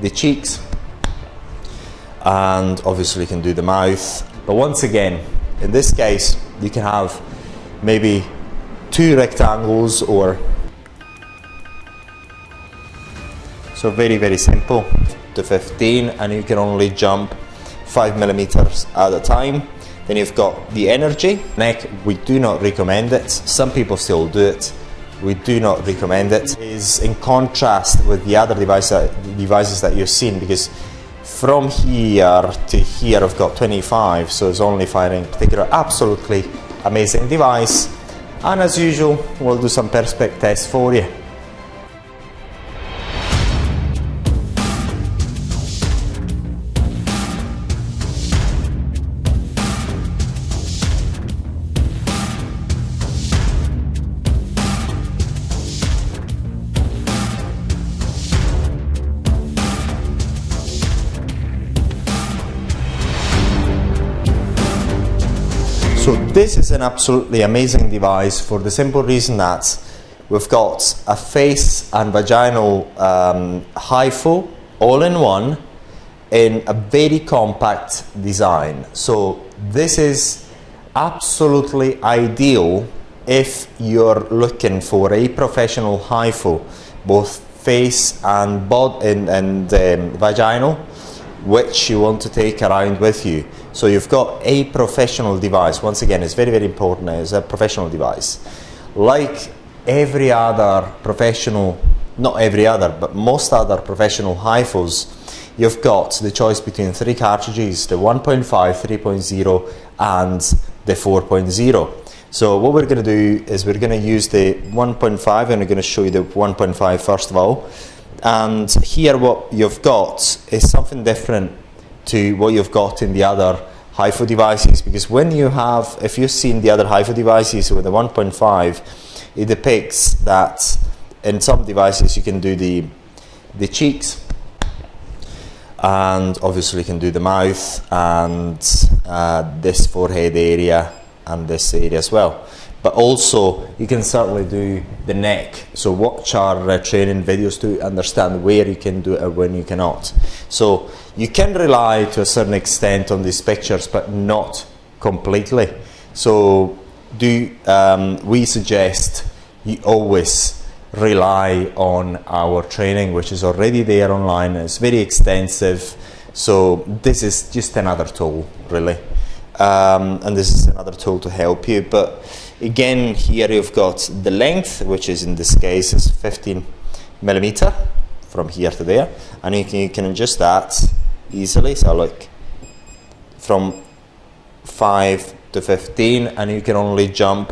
the cheeks, and obviously you can do the mouth. But once again, in this case, you can have maybe 2 rectangles, or so very simple, to 15, and you can only jump 5 millimeters at a time. Then you've got the energy. Neck, we do not recommend it. Some people still do it. We do not recommend it. It is in contrast with the other devices that you've seen, because from here to here I've got 25, so it's only firing particular. Absolutely amazing device. And as usual, we'll do some perspex tests for you. So this is an absolutely amazing device for the simple reason that we've got a face and vaginal Hifu all in one in a very compact design. So this is absolutely ideal if you're looking for a professional Hifu, both face and vaginal, which you want to take around with you. So you've got a professional device. Once again, it's very important. It's a professional device. Like every other professional, not every other, but most other professional Hifus, you've got the choice between 3 cartridges, the 1.5, 3.0 and the 4.0. So what we're going to do is we're going to use the 1.5, and we're going to show you the 1.5 first of all. And here what you've got is something different to what you've got in the other Hifu devices, because when you have, if you've seen the other Hifu devices with the 1.5, it depicts that in some devices you can do the cheeks, and obviously you can do the mouth, and this forehead area and this area as well. But also you can certainly do the neck. So watch our training videos to understand where you can do it and when you cannot. So you can rely to a certain extent on these pictures, but not completely. So we suggest you always rely on our training, which is already there online. It's very extensive. So this is just another tool, really. And this is another tool to help you. But again, here you've got the length, which is in this case is 15 millimeter from here to there, and you can adjust that easily. So look, from 5 to 15, and you can only jump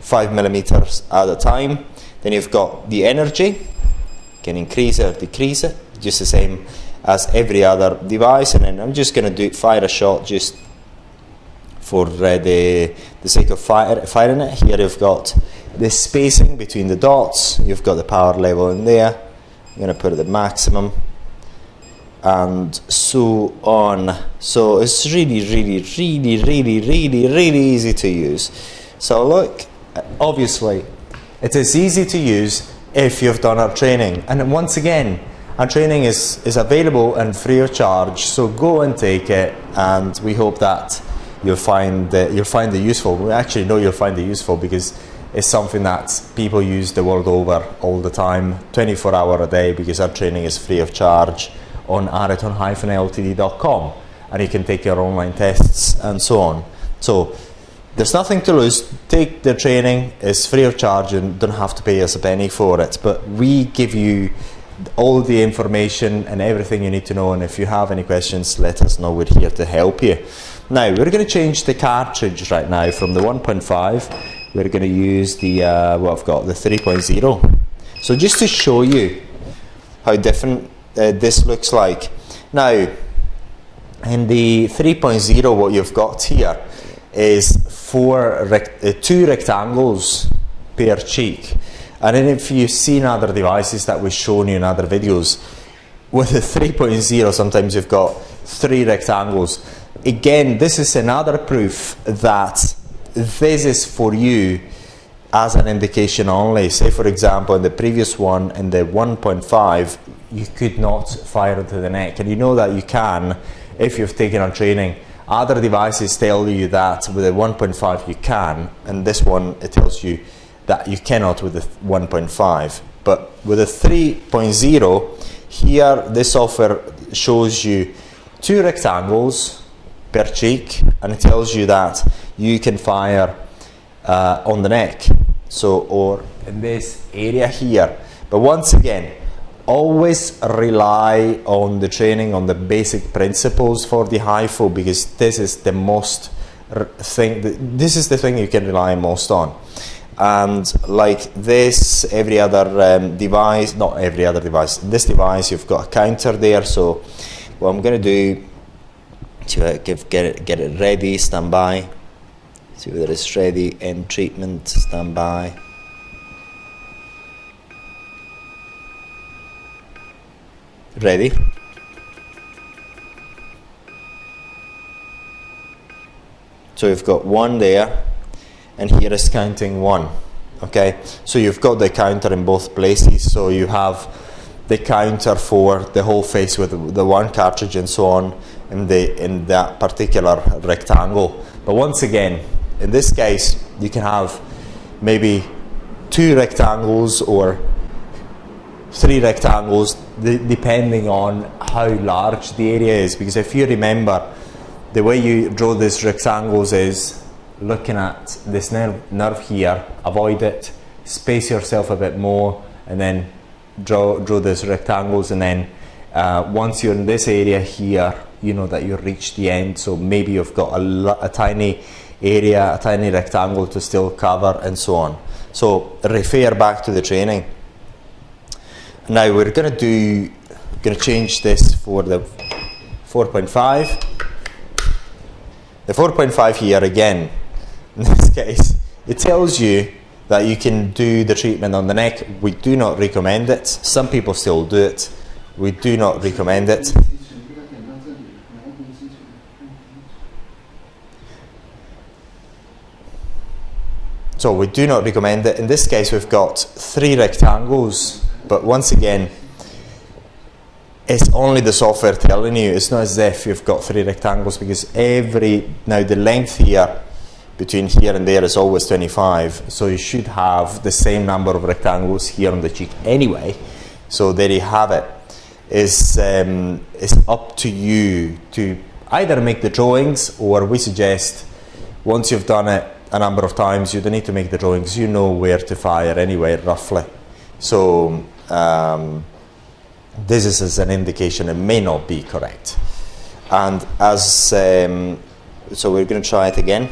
5 millimeters at a time. Then you've got the energy, you can increase it or decrease it, just the same as every other device. And then I'm just going to fire a shot just for the sake of firing it. Here you've got the spacing between the dots, you've got the power level in there. I'm going to put it at maximum, and so on. So it's really easy to use. So look, obviously it is easy to use if you've done our training. And once again, our training is available and free of charge, so go and take it, and we hope that you'll find it useful. We actually know you'll find it useful because it's something that people use the world over all the time, 24 hours a day, because our training is free of charge on Areton-Ltd.com, and you can take your online tests and so on. So there's nothing to lose. Take the training, it's free of charge, and don't have to pay us a penny for it. But we give you all the information and everything you need to know, and if you have any questions, let us know. We're here to help you. Now we're going to change the cartridge right now from the 1.5. We're going to use the what I've got, the 3.0. So just to show you how different this looks like. Now in the 3.0, what you've got here is two rectangles per cheek. And then if you've seen other devices that we've shown you in other videos, with the 3.0 sometimes you've got 3 rectangles. Again, this is another proof that this is for you as an indication only. Say for example, in the previous one, in the 1.5, you could not fire into the neck, and you know that you can if you've taken on training. Other devices tell you that with a 1.5 you can, and this one it tells you that you cannot with the 1.5. But with a 3.0, here this software shows you 2 rectangles per cheek, and it tells you that you can fire on the neck, so, or in this area here. But once again, always rely on the training, on the basic principles for the Hifu, because this is the most this is the thing you can rely most on. And like this, every other device, not every other device, this device you've got a counter there. So what I'm going to do to get it ready, stand by, see whether it's ready, end treatment, stand by. Ready. So you've got 1 there, and here is counting 1. Okay, so you've got the counter in both places. So you have the counter for the whole face with the 1 cartridge and so on in that particular rectangle. But once again, in this case, you can have maybe 2 rectangles or 3 rectangles, depending on how large the area is. Because if you remember, the way you draw these rectangles is looking at this nerve here, avoid it, space yourself a bit more, and then draw these rectangles. And then once you're in this area here, you know that you've reached the end. So maybe you've got a tiny area, a tiny rectangle to still cover, and so on. So refer back to the training. Now we're going to change this for the 4.5. The 4.5 here again, in this case, it tells you that you can do the treatment on the neck. We do not recommend it. Some people still do it. We do not recommend it. So we do not recommend it. In this case, we've got 3 rectangles, but once again, it's only the software telling you. It's not as if you've got 3 rectangles, because now the length here between here and there is always 25, so you should have the same number of rectangles here on the cheek anyway. So there you have it. It's up to you to either make the drawings, or we suggest once you've done it a number of times, you don't need to make the drawings. You know where to fire anyway, roughly. So this is as an indication. It may not be correct. And as so we're going to try it again.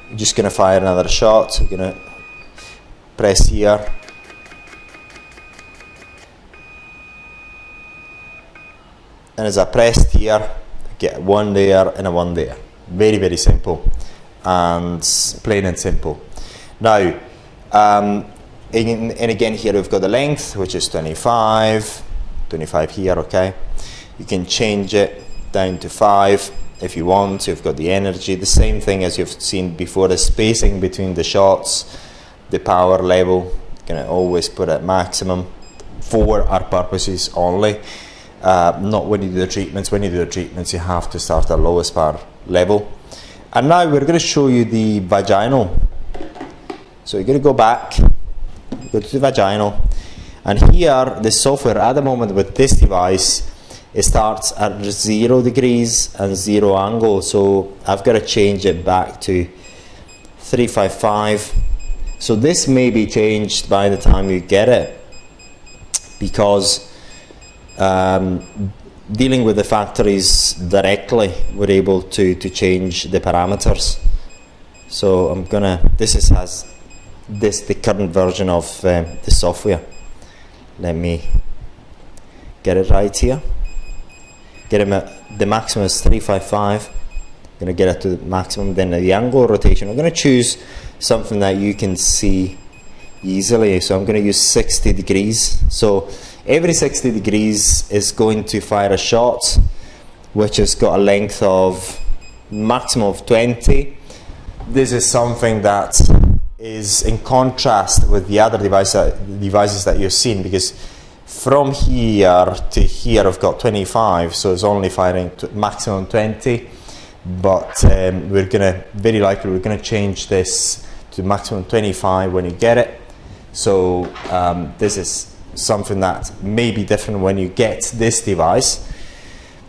We're just going to fire another shot. We're going to press here. And as I pressed here, I get 1 there and a 1 there. Very, very simple, and plain and simple. Now, and again here we've got the length, which is 25 here, okay? You can change it down to 5 if you want. You've got the energy, the same thing as you've seen before, the spacing between the shots, the power level, you can always put at maximum for our purposes only. Not when you do the treatments. When you do the treatments, you have to start at lowest power level. And now we're going to show you the vaginal. So you're going to go back, go to the vaginal, and here the software at the moment with this device, it starts at 0 degrees and 0 angle. So I've got to change it back to 355. So this may be changed by the time you get it, because dealing with the factories directly, we're able to change the parameters. So I'm gonna, has the current version of the software. Let me get it right here. Get him at the maximum is 355. Gonna get it to the maximum. Then the angle rotation, I'm gonna choose something that you can see easily. So I'm gonna use 60 degrees. So every 60 degrees is going to fire a shot, which has got a length of maximum of 20. This is something that is in contrast with the other devices that you've seen, because from here to here I've got 25, so it's only firing to maximum 20, but we're gonna, very likely we're gonna change this to maximum 25 when you get it. So this is something that may be different when you get this device.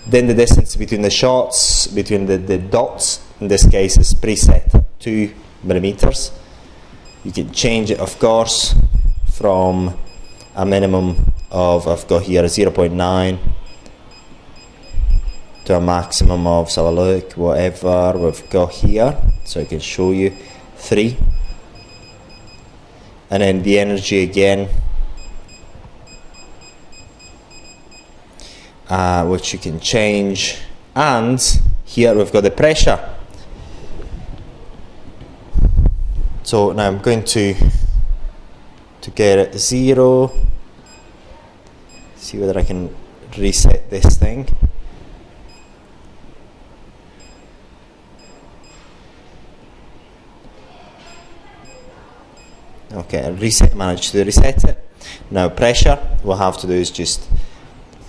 Then the distance between the shots, between the dots, in this case is preset at 2 millimeters. You can change it, of course, from a minimum of, I've got here a 0.9 to a maximum of, so have a look, whatever we've got here, so I can show you 3. And then the energy again, which you can change, and here we've got the pressure. So now I'm going to get it 0, see whether I can reset this thing. Okay, managed to reset it. Now pressure, what we'll have to do is just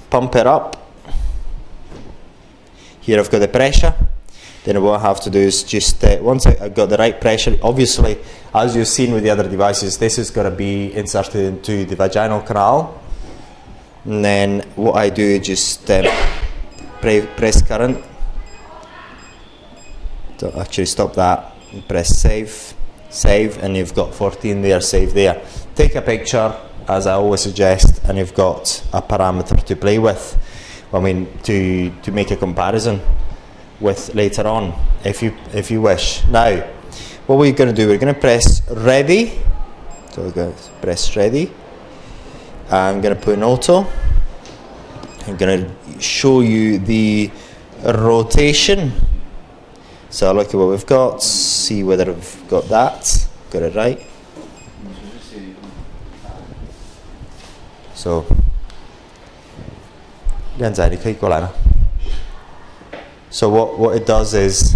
pump it up. Here I've got the pressure. Then what I have to do is just, once I've got the right pressure, obviously, as you've seen with the other devices, this is going to be inserted into the vaginal canal. And then what I do is just press current. So actually stop that, and press save, and you've got 14 there, save there. Take a picture, as I always suggest, and you've got a parameter to play with. I mean, to make a comparison with later on, if you wish. Now, what we're going to do, we're going to press ready. So we're going to press ready. I'm going to put in auto. I'm going to show you the rotation. So look at what we've got. See whether we've got that. Got it right. So. So what it does is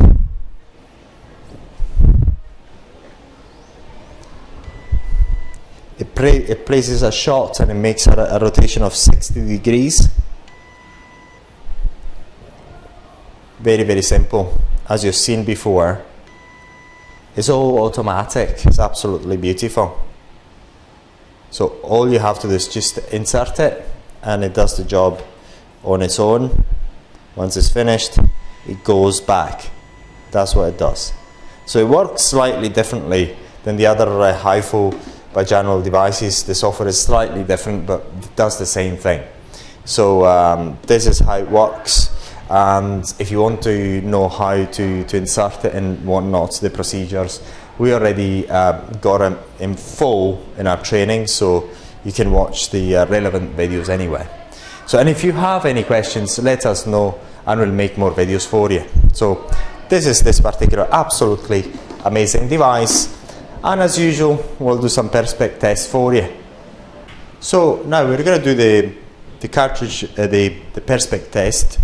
it places a shot and it makes a rotation of 60 degrees. Very, very simple. As you've seen before, it's all automatic. It's absolutely beautiful. So all you have to do is just insert it and it does the job on its own. Once it's finished, it goes back. That's what it does. So it works slightly differently than the other Hifu vaginal devices. The software is slightly different, but it does the same thing. So this is how it works. And if you want to know how to insert it and whatnot, the procedures, we already got them in full in our training, so you can watch the relevant videos anyway. So, and if you have any questions, let us know and we'll make more videos for you. So this is this particular absolutely amazing device, and as usual we'll do some perspex tests for you. So now we're going to do the cartridge, the perspex test.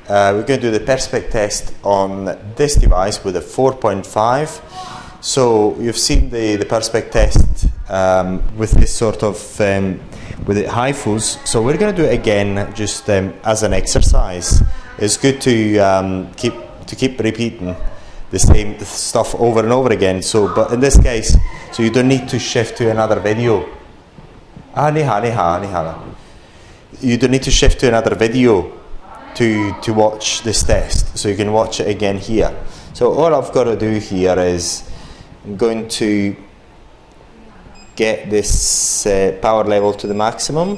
We're going to do the perspex test on this device with a 4.5. So you've seen the perspex test with this sort of with the Hifus. So we're going to do it again, just as an exercise. It's good to keep repeating the same stuff over and over again. So, but in this case, so you don't need to shift to another video. You don't need to shift to another video to watch this test, so you can watch it again here. So all I've got to do here is I'm going to get this power level to the maximum,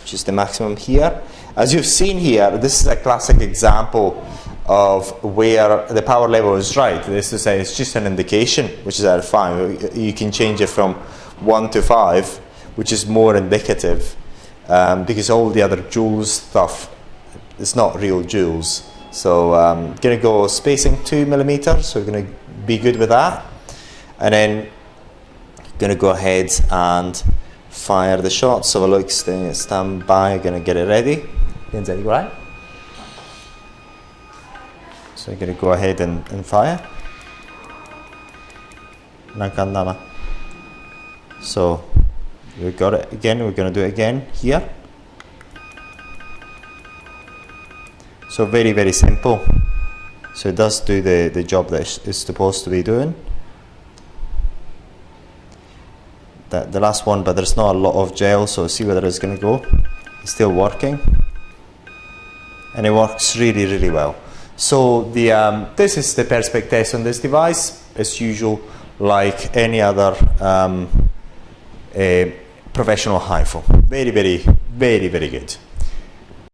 which is the maximum here. As you've seen here, this is a classic example of where the power level is right. This is it's just an indication, which is at 5. You can change it from 1 to 5, which is more indicative, because all the other joules stuff, it's not real joules. So I'm going to go spacing 2 millimeters, so we're going to be good with that. And then going to go ahead and fire the shot. So look, stand by, I'm going to get it ready. Right? So I'm going to go ahead and fire. So We've got it again, we're going to do it again here. So very, very simple. So it does do the job that it's supposed to be doing. The last one, but there's not a lot of gel, so see where it's going to go. It's still working. And it works really, really well. So this is the perspex test on this device. As usual, like any other professional Hifu. Very, very, very, very good.